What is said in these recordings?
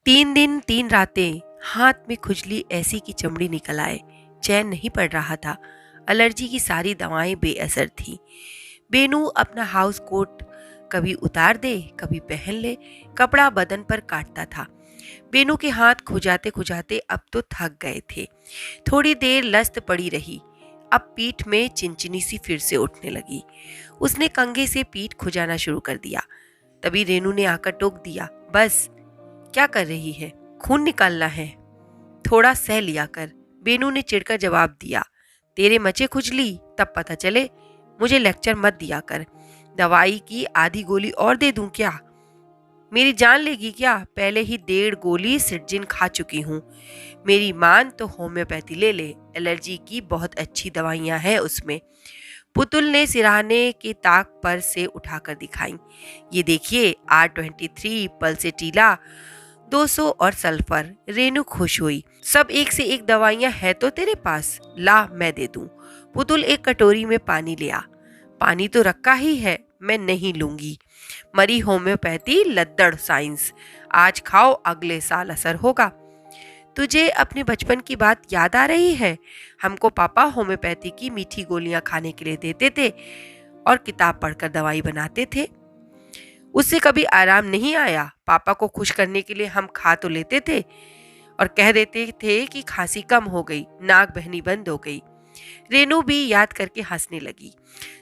3 दिन 3 रातें हाथ में खुजली ऐसी कि चमड़ी निकल आए। चैन नहीं पड़ रहा था। एलर्जी की सारी दवाएं बेअसर थी। बेनू अपना हाउस कोट कभी उतार दे कभी पहन ले, कपड़ा बदन पर काटता था। बेनू के हाथ खुजाते खुजाते अब तो थक गए थे। थोड़ी देर लस्त पड़ी रही। अब पीठ में चिनचिनी सी फिर से उठने लगी। उसने कंघे से पीठ खुजाना शुरू कर दिया। तभी रेनू ने आकर टोक दिया, बस क्या कर रही है, खून निकालना है, थोड़ा सह लिया कर। बेनू ने चिढ़कर जवाब दिया, तेरे मचे खुजली तब पता चले, मुझे लेक्चर मत दिया कर। दवाई की आधी गोली और दे दूं क्या? मेरी जान लेगी क्या? पहले ही 1.5 गोली सिट्रजिन खा चुकी हूँ। मेरी मान तो होम्योपैथी ले ले, एलर्जी की बहुत अच्छी दवाइयाँ हैं उसमें। पुतुल ने सिरहाने के ताक पर से उठाकर दिखाई। ये देखिए, R23 पल्सेटीला 200 और सल्फर। रेनू खुश हुई। सब एक से एक दवाइयां है तो तेरे पास, ला मैं दे दूं। पुतुल एक कटोरी में पानी लिया। पानी तो रखा ही है, मैं नहीं लूंगी। मरी होम्योपैथी लद्दड़ साइंस। आज खाओ, अगले साल असर होगा। तुझे अपने बचपन की बात याद आ रही है? हमको पापा होम्योपैथी की मीठी गोलियां खाने के लिए देते थे और किताब पढ़कर दवाई बनाते थे। उससे कभी आराम नहीं आया। पापा को खुश करने के लिए हम खा तो लेते थे और कह देते थे कि खांसी कम हो गई, नाक बहनी बंद हो गई। रेनू भी याद करके हंसने लगी।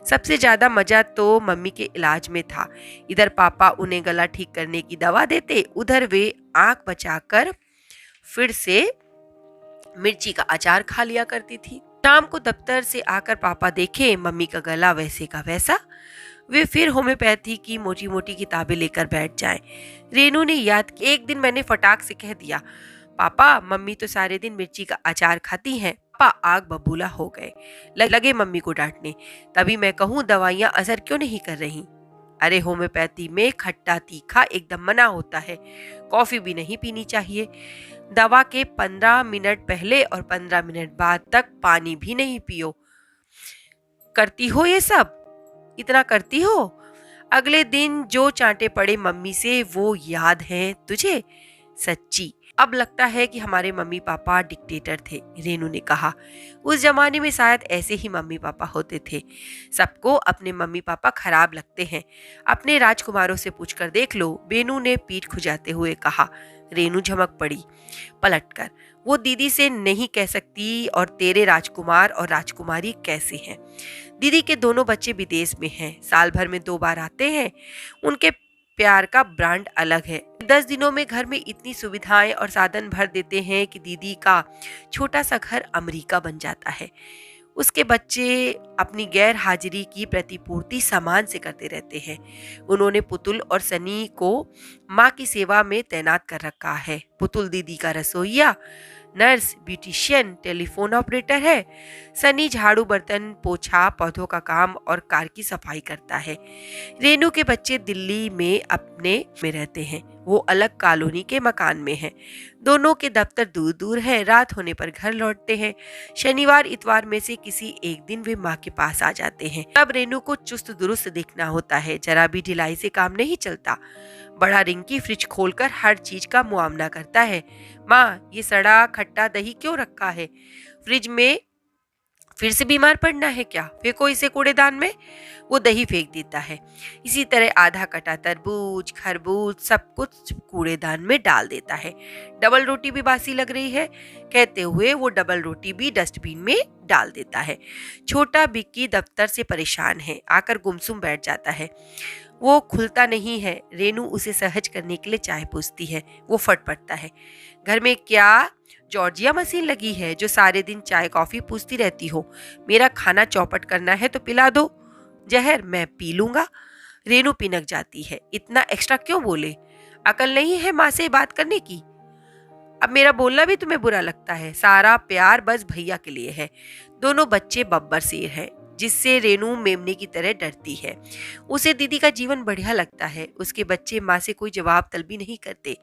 सबसे ज्यादा मजा तो मम्मी के इलाज में था। इधर पापा उन्हें गला ठीक करने की दवा देते, उधर वे आंख बचाकर फिर से मिर्ची का अचार खा लिया करती थी। शाम को दफ्तर से आकर पापा देखे मम्मी का गला वैसे का वैसा, वे फिर होम्योपैथी की मोटी मोटी किताबें लेकर बैठ जाएं। रेनू ने याद कि एक दिन मैंने फटाक से कह दिया, पापा मम्मी तो सारे दिन मिर्ची का अचार खाती हैं। पापा आग बबूला हो गए, लगे मम्मी को डांटने। तभी मैं कहूँ दवाइयाँ असर क्यों नहीं कर रही? अरे होम्योपैथी में खट्टा तीखा एकदम मना होता है, कॉफी भी नहीं पीनी चाहिए। दवा के 15 मिनट पहले और 15 मिनट बाद तक पानी भी नहीं पियो। करती हो ये सब? इतना करती हो? अगले दिन जो चांटे पड़े मम्मी से वो याद हैं तुझे? सच्ची अब लगता है कि हमारे मम्मी पापा डिक्टेटर थे, रेनू ने कहा। उस जमाने में शायद ऐसे ही मम्मी पापा होते थे। सबको अपने मम्मी पापा खराब लगते हैं। अपने राजकुमारों से पूछकर देख लो, बेनू ने पीठ खुजाते हुए कहा। रेनू झमक पड़ी पलटकर। वो दीदी से नहीं कह सकती और तेरे राजकुमार और राजकुमारी कैसे हैं? दीदी के दोनों बच्चे विदेश में हैं, साल भर में 2 बार आते हैं। उनके प्यार का ब्रांड अलग है। 10 दिनों में घर में इतनी सुविधाएं और साधन भर देते हैं कि दीदी का छोटा सा घर अमेरिका बन जाता है। उसके बच्चे अपनी गैर हाजिरी की प्रतिपूर्ति सामान से करते रहते हैं। उन्होंने पुतुल और सनी को माँ की सेवा में तैनात कर रखा है। पुतुल दीदी का रसोइया, नर्स, ब्यूटिशियन, टेलीफोन ऑपरेटर है। सनी झाड़ू बर्तन पोछा पौधों का काम और कार की सफाई करता है। रेनू के बच्चे दिल्ली में अपने में रहते हैं। वो अलग कॉलोनी के मकान में हैं। दोनों के दफ्तर दूर दूर हैं। रात होने पर घर लौटते हैं। शनिवार इतवार में से किसी एक दिन वे माँ के पास आ जाते हैं। तब रेनू को चुस्त दुरुस्त दिखना होता है, जरा भी ढिलाई से काम नहीं चलता। बड़ा रिंकी फ्रिज खोलकर हर चीज का मुआयना करता है। माँ, ये सड़ा खट्टा दही क्यों रखा है फ्रिज में? फिर से बीमार पड़ना है क्या? फेंको इसे कूड़ेदान में। वो दही फेंक देता है। इसी तरह आधा कटा तरबूज, खरबूज सब कुछ कूड़ेदान में डाल देता है। डबल रोटी भी बासी लग रही है कहते हुए वो डबल रोटी भी डस्टबिन में डाल देता है। छोटा बिक्की दफ्तर से परेशान है, आकर गुमसुम बैठ जाता है। वो खुलता नहीं है। रेनू उसे सहज करने के लिए चाय पूछती है। वो फट पड़ता है। घर में क्या जॉर्जिया मशीन लगी है जो सारे दिन चाय कॉफी पूछती रहती हो? मेरा खाना चौपट करना है तो पिला दो, जहर मैं पी लूंगा। रेनू पिनक जाती है। इतना एक्स्ट्रा क्यों बोले? अकल नहीं है माँ से बात करने की? अब मेरा बोलना भी तुम्हें बुरा लगता है? सारा प्यार बस भैया के लिए है। दोनों बच्चे बब्बर शेर हैं, जिससे रेनू मेमने की तरह डरती है। उसे दीदी का जीवन बढ़िया लगता है। उसके बच्चे माँ से कोई जवाब तलबी नहीं करते।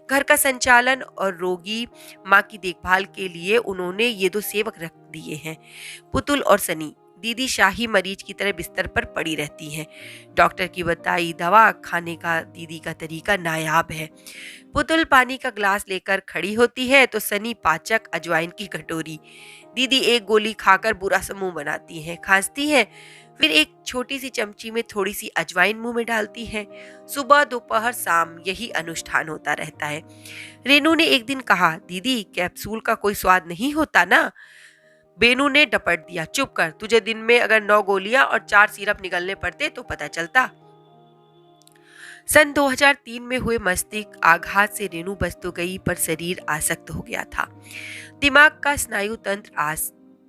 घर का संचालन और रोगी माँ की देखभाल के लिए उन्होंने ये 2 सेवक रख दिए हैं, पुतुल और सनी। दीदी शाही मरीज की तरह बिस्तर पर पड़ी रहती हैं। डॉक्टर की बताई दवा खाने का दीदी का तरीका नायाब है। पुतुल पानी का ग्लास लेकर खड़ी होती है तो सनी पाचक अजवाइन की कटोरी। दीदी एक गोली खाकर बुरा सा मुंह बनाती हैं, खांसती हैं, फिर एक छोटी सी चमची में थोड़ी सी अजवाइन मुंह में डालती हैं। सुबह दोपहर शाम यही अनुष्ठान होता रहता है। रेनू ने एक दिन कहा, दीदी कैप्सूल का कोई स्वाद नहीं होता ना? बेनू ने डपट दिया, चुप कर, तुझे दिन में अगर 9 गोलियां और 4 सिरप निगलने पड़ते तो पता चलता। सन 2003 में हुए मस्तिष्क आघात से रेनू बच तो गई पर शरीर आसक्त हो गया था। दिमाग का स्नायु तंत्र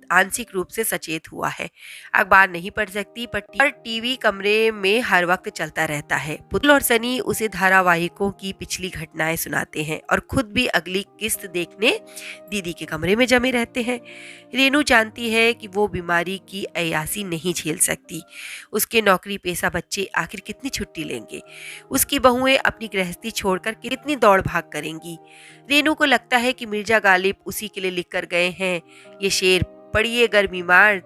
आंशिक रूप से सचेत हुआ है। अखबार नहीं पढ़ सकती पर टीवी कमरे में हर वक्त चलता रहता है। पुतुल और सनी उसे धारावाहिकों की पिछली घटनाएं सुनाते हैं और खुद भी अगली किस्त देखने दीदी के कमरे में जमे रहते हैं। रेनू जानती है कि वो बीमारी की अयासी नहीं झेल सकती। उसके नौकरी पेशा बच्चे आखिर कितनी छुट्टी लेंगे? उसकी बहुएं अपनी गृहस्थी छोड़कर कितनी दौड़ भाग करेंगी? रेनू को लगता है कि मिर्जा गालिब उसी के लिए लिख कर गए हैं, ये शेर, पड़िए अगर बीमार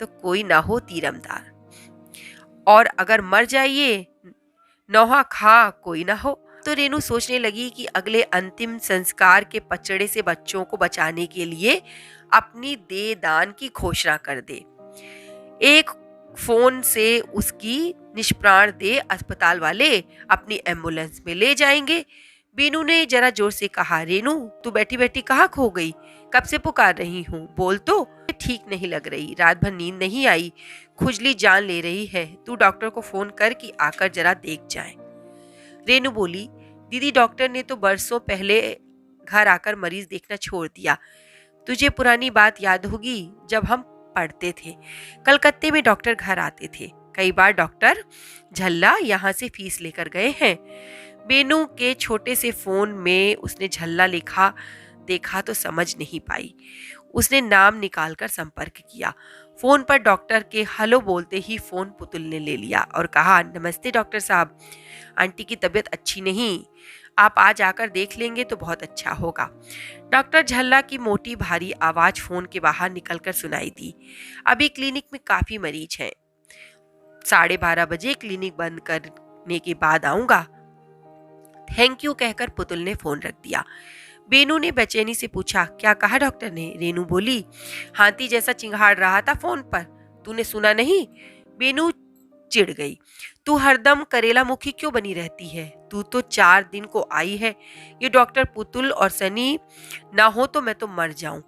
तो कोई ना हो तीरमदार, और अगर मर जाइए नौहा खा कोई ना हो। तो रेनू सोचने लगी कि अगले अंतिम संस्कार के पचड़े से बच्चों को बचाने के लिए अपनी दे दान की घोषणा कर दे। एक फोन से उसकी निष्प्राण दे अस्पताल वाले अपनी एम्बुलेंस में ले जाएंगे। बीनू ने जरा जोर से कहा, रेनू तू बैठी बैठी कहाँ खो गई? कब से पुकार रही हूँ, बोल तो। ठीक नहीं लग रही, रात भर नींद नहीं आई, खुजली जान ले रही है, तू डॉक्टर को फोन कर कि आकर जरा देख जाए। रेनू बोली, दीदी डॉक्टर ने तो बरसों पहले घर आकर मरीज देखना छोड़ दिया। तुझे पुरानी बात याद होगी जब हम पढ़ते थे, कलकत्ते में डॉक्टर घर आते थे। कई बार डॉक्टर झल्ला यहाँ से फीस लेकर गए हैं। बेनू के छोटे से फोन में उसने झल्ला लिखा देखा तो समझ नहीं पाई। उसने नाम निकालकर संपर्क किया। फोन पर डॉक्टर के हेलो बोलते ही फोन पुतुल ने ले लिया और कहा, नमस्ते डॉक्टर साहब, आंटी की तबीयत अच्छी नहीं, आप आज आकर देख लेंगे तो बहुत अच्छा होगा। डॉक्टर झल्ला की मोटी भारी आवाज फोन के बाहर निकलकर सुनाई दी, अभी क्लिनिक में काफी मरीज हैं, 12:30 बजे क्लिनिक बंद करने के बाद आऊंगा। थैंक यू कहकर पुतुल ने फोन रख दिया। बेनू ने बेचैनी से पूछा, क्या कहा डॉक्टर ने? रेनू बोली, हाथी जैसा चिंघाड़ रहा था फोन पर, तूने सुना नहीं? बेनू चिढ़ गई, तू हरदम करेला मुखी क्यों बनी रहती है? तू तो 4 दिन को आई है, ये डॉक्टर पुतुल और सनी ना हो तो मैं तो मर जाऊं।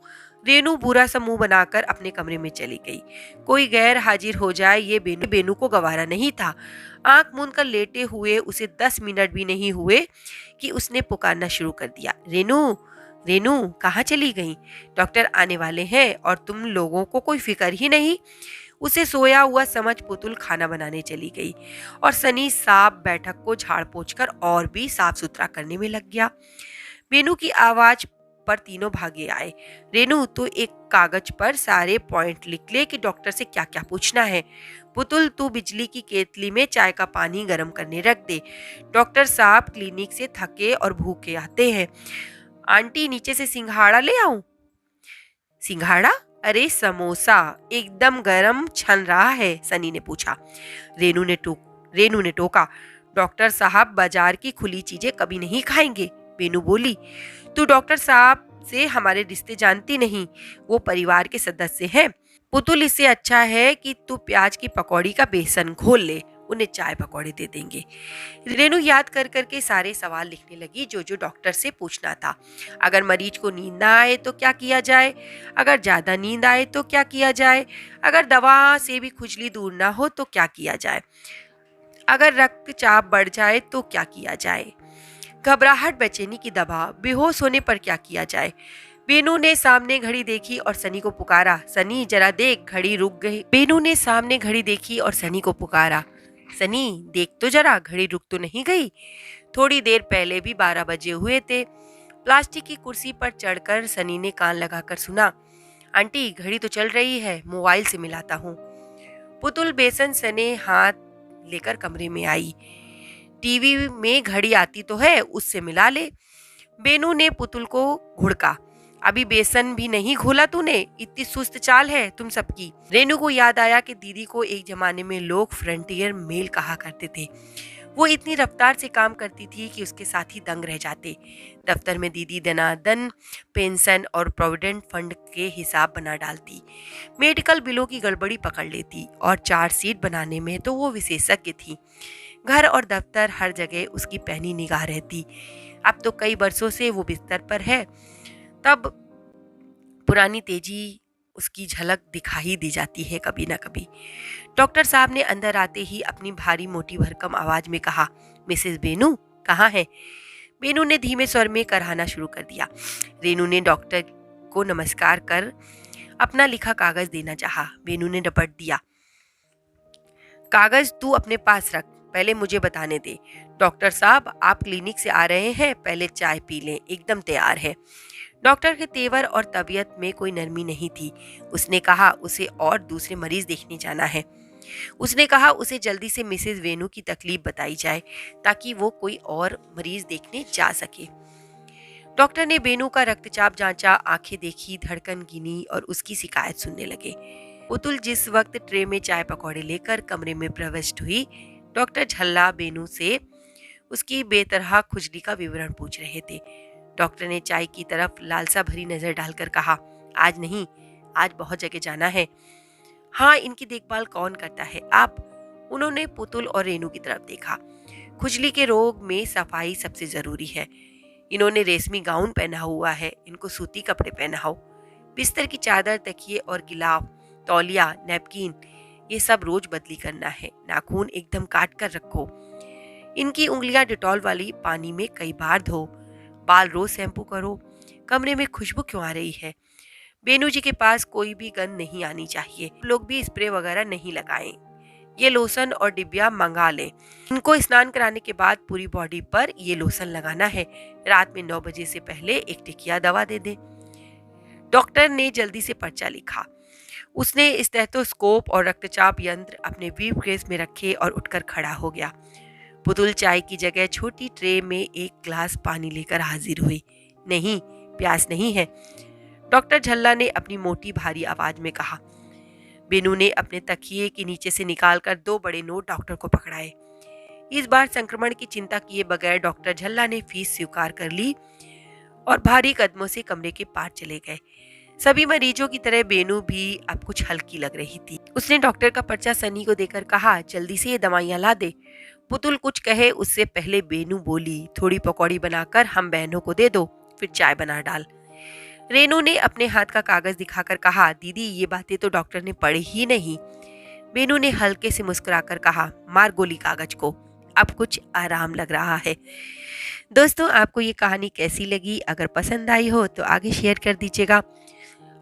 रेनू बुरा सा मुंह बनाकर अपने कमरे में चली गई। कोई गैर हाजिर हो जाए ये बेनू को गवारा नहीं था। आंख मूंद कर लेटे हुए उसे 10 मिनट भी नहीं हुए कि उसने पुकारना शुरू कर दिया, रेनू रेनू कहाँ चली गई? डॉक्टर आने वाले हैं और तुम लोगों को कोई फिक्र ही नहीं। उसे सोया हुआ समझ पुतुल खाना बनाने चली गई और सनी साफ बैठक को झाड़ पोंछ कर और भी साफ सुथरा करने में लग गया। बेनू की आवाज पर तीनों भागे आए। रेनू तू एक कागज पर सारे पॉइंट लिख ले कि डॉक्टर से क्या क्या पूछना है। पुतुल तू बिजली की केतली में चाय का पानी गर्म करने रख दे। डॉक्टर साहब क्लिनिक से थके और भूखे आते हैं। आंटी नीचे से सिंघाड़ा ले आऊं? सिंघाड़ा? अरे समोसा, एकदम गरम छन रहा है, सनी ने पूछा। रेनू ने टोका, डॉक्टर साहब बाजार की खुली चीजें कभी नहीं खाएंगे। बेनू बोली, तू डॉक्टर साहब से हमारे रिश्ते जानती नहीं, वो परिवार के सदस्य हैं। पुतुल, इससे अच्छा है कि तू प्याज की पकौड़ी का बेसन घोल ले, उन्हें चाय पकौड़े दे देंगे। रेनू याद कर करके सारे सवाल लिखने लगी जो जो डॉक्टर से पूछना था। अगर मरीज को नींद ना आए तो क्या किया जाए? अगर ज्यादा नींद आए तो क्या किया जाए? अगर दवा से भी खुजली दूर ना हो तो क्या किया जाए? अगर रक्तचाप बढ़ जाए तो क्या किया जाए? घबराहट, बेचैनी की दबा, बेहोश होने पर क्या किया जाए? बेनू ने सामने घड़ी देखी और सनी को पुकारा, सनी जरा देख, घड़ी रुक गई। बेनू ने सामने घड़ी देखी और सनी को पुकारा, सनी देख तो जरा, घड़ी रुक तो नहीं गई? थोड़ी देर पहले भी 12 बजे हुए थे। प्लास्टिक की कुर्सी पर चढ़कर सनी ने कान लगाकर सुना, आंटी घड़ी तो चल रही है, मोबाइल से मिलाता हूँ। पुतुल बेसन सने हाथ लेकर कमरे में आई। टीवी में घड़ी आती तो है, उससे मिला ले। बेनू ने पुतुल को घुड़का, अभी बेसन भी नहीं घोला तूने, इतनी सुस्त चाल है तुम सबकी। रेनू को याद आया कि दीदी को एक जमाने में लोग फ्रंटियर मेल कहा करते थे। वो इतनी रफ्तार से काम करती थी कि उसके साथी दंग रह जाते। दफ्तर में दीदी दनादन पेंशन और प्रोविडेंट फंड के हिसाब बना डालती, मेडिकल बिलों की गड़बड़ी पकड़ लेती और चार्जशीट बनाने में तो वो विशेषज्ञ थी। घर और दफ्तर हर जगह उसकी पैनी निगाह रहती। अब तो कई बरसों से वो बिस्तर पर है, तब पुरानी तेजी उसकी झलक दिखाई दी जाती है कभी ना कभी। डॉक्टर साहब ने अंदर आते ही अपनी भारी मोटी भरकम आवाज में कहा, मिसेस बेनू कहाँ है? बेनू ने धीमे स्वर में कराहना शुरू कर दिया। रेनू ने डॉक्टर को नमस्कार कर अपना लिखा कागज देना चाहा। बेनू ने डपट दिया, कागज तू अपने पास रख, पहले मुझे बताने दे। डॉक्टर साहब आप क्लिनिक से आ रहे हैं, पहले चाय पी लें, एकदम तैयार है। डॉक्टर के तेवर और तबीयत में कोई नरमी नहीं थी। उसने कहा उसे और दूसरे मरीज देखने जाना है। उसने कहा उसे जल्दी से मिसेस वेनू की तकलीफ बताई जाए ताकि वो कोई और मरीज देखने जा सके। डॉक्टर ने बेनू का रक्तचाप जांचा, आंखें देखी, धड़कन गिनी और उसकी शिकायत सुनने लगे। पुतुल जिस वक्त ट्रे में चाय पकौड़े लेकर कमरे में प्रविष्ट हुई, डॉक्टर झल्ला बेनू से उसकी बेतरह खुजली का विवरण पूछ रहे थे। डॉक्टर ने चाय की तरफ लालसा भरी नजर डालकर कहा, आज नहीं, आज बहुत जगह जाना है। हाँ, इनकी देखभाल कौन करता है? आप। उन्होंने पुतुल और रेनू की तरफ देखा। खुजली के रोग में सफाई सबसे जरूरी है। इन्होंने रेशमी गाउन पहना हुआ है, इनको सूती कपड़े पहनाओ। बिस्तर की चादर, तकिए और गिलाफ, तौलिया, नैपकिन, ये सब रोज बदली करना है। नाखून एकदम काट कर रखो। इनकी उंगलियां डिटॉल वाली पानी में कई बार धो। बाल रोज शैम्पू करो। कमरे में खुशबू क्यों आ रही है? बेनू जी के पास कोई भी गंध नहीं आनी चाहिए। लोग भी स्प्रे वगैरह नहीं लगाएं। ये लोशन और डिब्बिया मंगा लें। इनको स्नान कराने के बाद पूरी बॉडी पर ये लोशन लगाना है। रात में 9 बजे से पहले एक टिकिया दवा दे दें। डॉक्टर ने जल्दी से पर्चा लिखा। उसने स्टेथोस्कोप और रक्तचाप यंत्र अपने ब्रीफ केस में रखे और उठकर खड़ा हो गया। पुतुल चाय की जगह छोटी ट्रे में एक ग्लास पानी लेकर हाजिर हुई। नहीं, प्यास नहीं है, डॉक्टर झल्ला ने अपनी मोटी भारी आवाज में कहा। बेनू ने अपने तकिए के नीचे से निकालकर 2 बड़े नोट डॉक्टर को पकड़ाए। इस बार संक्रमण की चिंता किए बगैर डॉक्टर झल्ला ने फीस स्वीकार कर ली और भारी कदमों से कमरे के पार चले गए। सभी मरीजों की तरह बेनू भी अब कुछ हल्की लग रही थी। उसने डॉक्टर का पर्चा सनी को देकर कहा, जल्दी से ये दवाइयां ला दे। पुतुल कुछ कहे उससे पहले बेनू बोली, थोड़ी पकौड़ी बनाकर हम बहनों को दे दो, फिर चाय बना डाल। रेनू ने अपने हाथ का कागज दिखाकर कहा, दीदी ये बातें तो डॉक्टर ने पढ़ी ही नहीं। बेनू ने हल्के से मुस्कुराकर कहा, मार गोली कागज को, अब कुछ आराम लग रहा है। दोस्तों, आपको ये कहानी कैसी लगी? अगर पसंद आई हो तो आगे शेयर कर दीजिएगा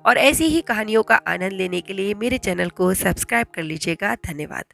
और ऐसी ही कहानियों का आनंद लेने के लिए मेरे चैनल को सब्सक्राइब कर लीजिएगा। धन्यवाद।